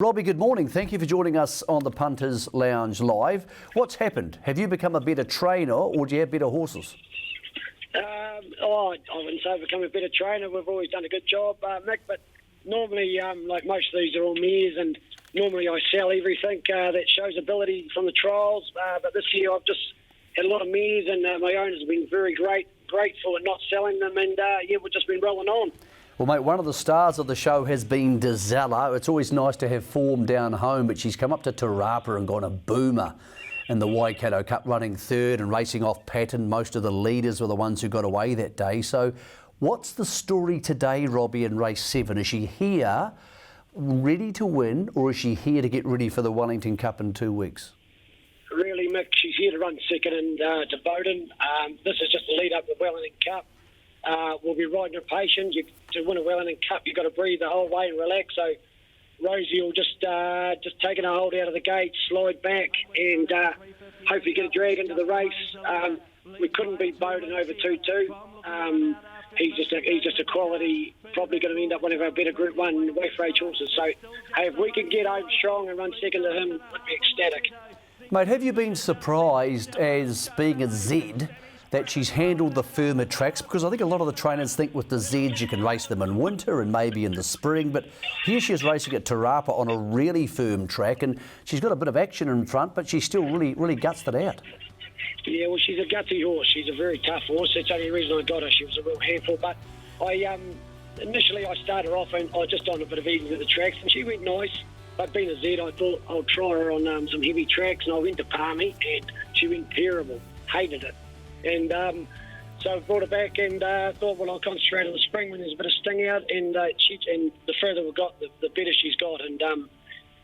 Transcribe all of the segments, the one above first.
Robbie, good morning. Thank you for joining us on the Punters Lounge Live. What's happened? Have you become a better trainer or do you have better horses? I wouldn't say I've become a better trainer. We've always done a good job, Mick, but normally, like most of these are all mares, and normally I sell everything that shows ability from the trials, but this year I've just had a lot of mares, and my owners have been very grateful at not selling them, and we've just been rolling on. Well, mate, one of the stars of the show has been Dezella. It's always nice to have form down home, but she's come up to Te Rapa and gone a boomer in the Waikato Cup, running third and racing off Patterson. Most of the leaders were the ones who got away that day. So what's the story today, Robbie, in race 7? Is she here ready to win, or is she here to get ready for the Wellington Cup in 2 weeks? Really, Mick, she's here to run second and to Bowden. This is just the lead up to the Wellington Cup. We'll be riding her patient. To win a Wellington Cup, you've got to breathe the whole way and relax. So Rosie will just taking a hold out of the gate, slide back, and hopefully get a drag into the race. We couldn't beat Bowden over 2-2. He's just a quality, probably going to end up one of our better Group 1 weight age horses. So, hey, if we can get over strong and run second to him, we'd be ecstatic. Mate, have you been surprised, as being a Z, that she's handled the firmer tracks? Because I think a lot of the trainers think with the Zs you can race them in winter and maybe in the spring, but here she is racing at Te Rapa on a really firm track, and she's got a bit of action in front, but she still really gutsed it out. Yeah, well, she's a gutsy horse. She's a very tough horse. That's the only reason I got her. She was a real handful, but initially I started her off and I just on a bit of ease at the tracks, and she went nice. But being a Z, I thought I'll try her on some heavy tracks, and I went to Palmy, and she went terrible. Hated it. And so I brought her back and thought, well, I'll concentrate on the spring when there's a bit of sting out. And the further we got, the better she's got. And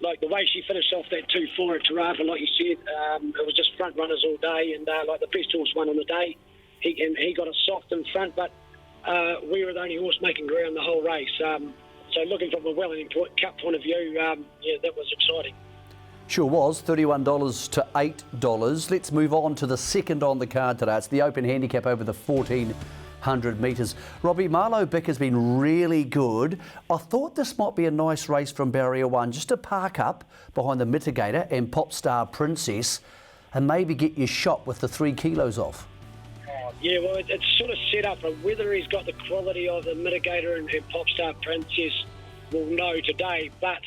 like the way she finished off that 2-4 at Te Rapa, like you said, it was just front runners all day. And like the best horse won on the day. He got us soft in front, but we were the only horse making ground the whole race. So looking from a Wellington Cup point of view, that was exciting. Sure was, $31 to $8. Let's move on to the second on the card today. It's the open handicap over the 1,400 metres. Robbie, Marlow Bick has been really good. I thought this might be a nice race from Barrier 1, just to park up behind the Mitigator and Popstar Princess and maybe get your shot with the 3 kilos off. Yeah, well, it's sort of set up. Whether he's got the quality of the Mitigator and Popstar Princess, we'll know today, but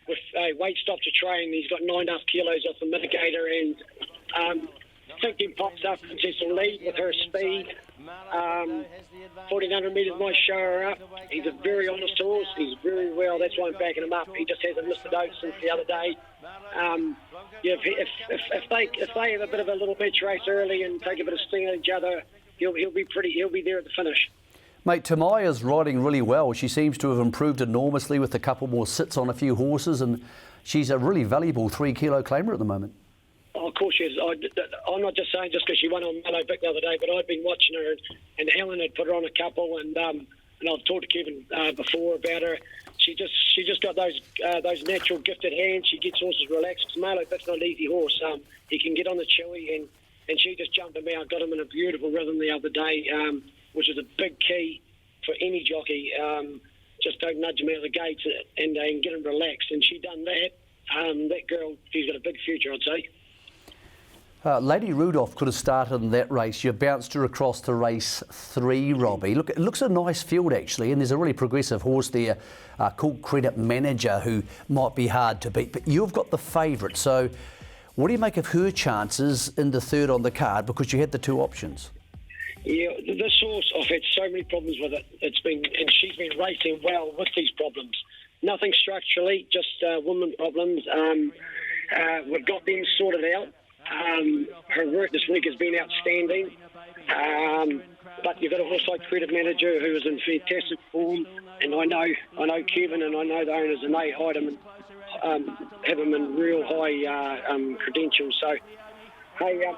with weight stop to train, he's got 9.5 kilos off the Mitigator, and thinking Popstar Princess will lead with her speed. 1,400 metres might show her up. He's a very honest horse. He's very well. That's why I'm backing him up. He just hasn't missed a dose since the other day. If they have a bit of a little bitch race early and take a bit of sting at each other, he'll be there at the finish. Mate, Tamaya's riding really well. She seems to have improved enormously with a couple more sits on a few horses, and she's a really valuable 3 kilo claimer at the moment. Oh, of course she is. I'm not just saying just because she won on Mallow Bick the other day, but I've been watching her, and Helen had put her on a couple, and I've talked to Kevin before about her. She just got those natural gifted hands. She gets horses relaxed. Because Mallow Bick's not an easy horse. He can get on the chewy, and she just jumped him out, got him in a beautiful rhythm the other day, which is a big key for any jockey. Just don't nudge him out of the gates and get him relaxed. And she done that. That girl, she's got a big future, I'd say. Lady Rudolph could have started in that race. You bounced her across to race 3, Robbie. Look, it looks a nice field, actually, and there's a really progressive horse there called Credit Manager who might be hard to beat. But you've got the favourite. So what do you make of her chances in the third on the card, because you had the 2 options? Yeah, this horse, I've had so many problems with it. And she's been racing well with these problems. Nothing structurally, just women problems. We've got them sorted out. Her work this week has been outstanding. But you've got a horse like Credit Manager who is in fantastic form, and I know Kevin and I know the owners, and they hide him and have him in real high credentials. So, hey.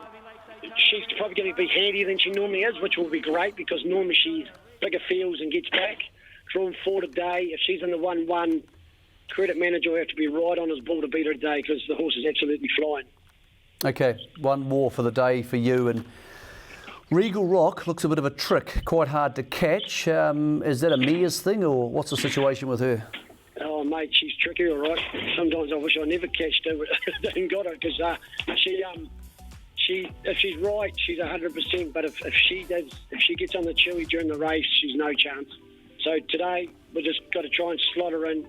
She's probably going to be handier than she normally is, which will be great because normally she's bigger fields and gets back. Drawn 4 today. If she's in the 1-1, Credit Manager will have to be right on his ball to beat her today because the horse is absolutely flying. Okay, one more for the day for you. And Regal Rock looks a bit of a trick, quite hard to catch. Is that a Mia's thing, or what's the situation with her? Oh, Oh, mate, she's tricky, all right. Sometimes I wish I never catched her, but didn't got her because if she's right, she's 100%. But if she gets on the chewy during the race, she's no chance. So today we just got to try and slot her in.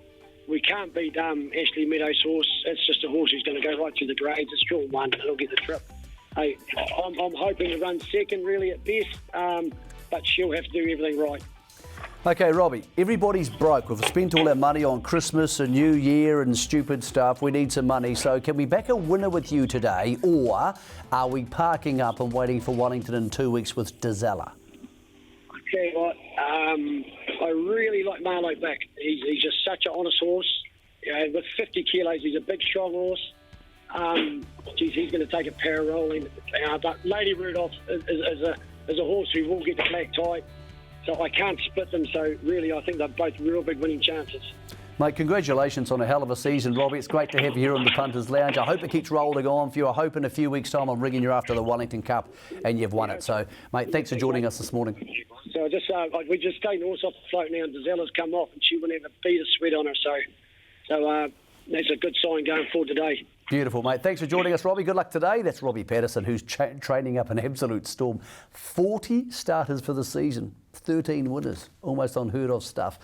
We can't beat Ashley Meadows' horse. It's just a horse who's going to go right through the grades. It's drawn one, and he'll get the trip. Hey, I'm hoping to run second, really, at best, but she'll have to do everything right. Okay, Robbie, everybody's broke. We've spent all our money on Christmas and New Year and stupid stuff. We need some money. So can we back a winner with you today, or are we parking up and waiting for Wellington in 2 weeks with Dizella? I tell you what, I really like Marlowe back. He's just such an honest horse. You know, with 50 kilos, he's a big, strong horse. He's going to take a power rolling. But Lady Rudolph is a horse who will get the black tie. So I can't split them. So really, I think they're both real big winning chances. Mate, congratulations on a hell of a season, Robbie. It's great to have you here on the Punters Lounge. I hope it keeps rolling on for you. I hope in a few weeks' time I'm ringing you after the Wellington Cup and you've won it. So, mate, thanks for joining us this morning. So we just taken the horse off the float now, and Dizella's come off, and she wouldn't have a beat of sweat on her. So that's a good sign going forward today. Beautiful, mate. Thanks for joining us, Robbie. Good luck today. That's Robbie Patterson, who's training up an absolute storm. 40 starters for the season, 13 winners, almost unheard of stuff.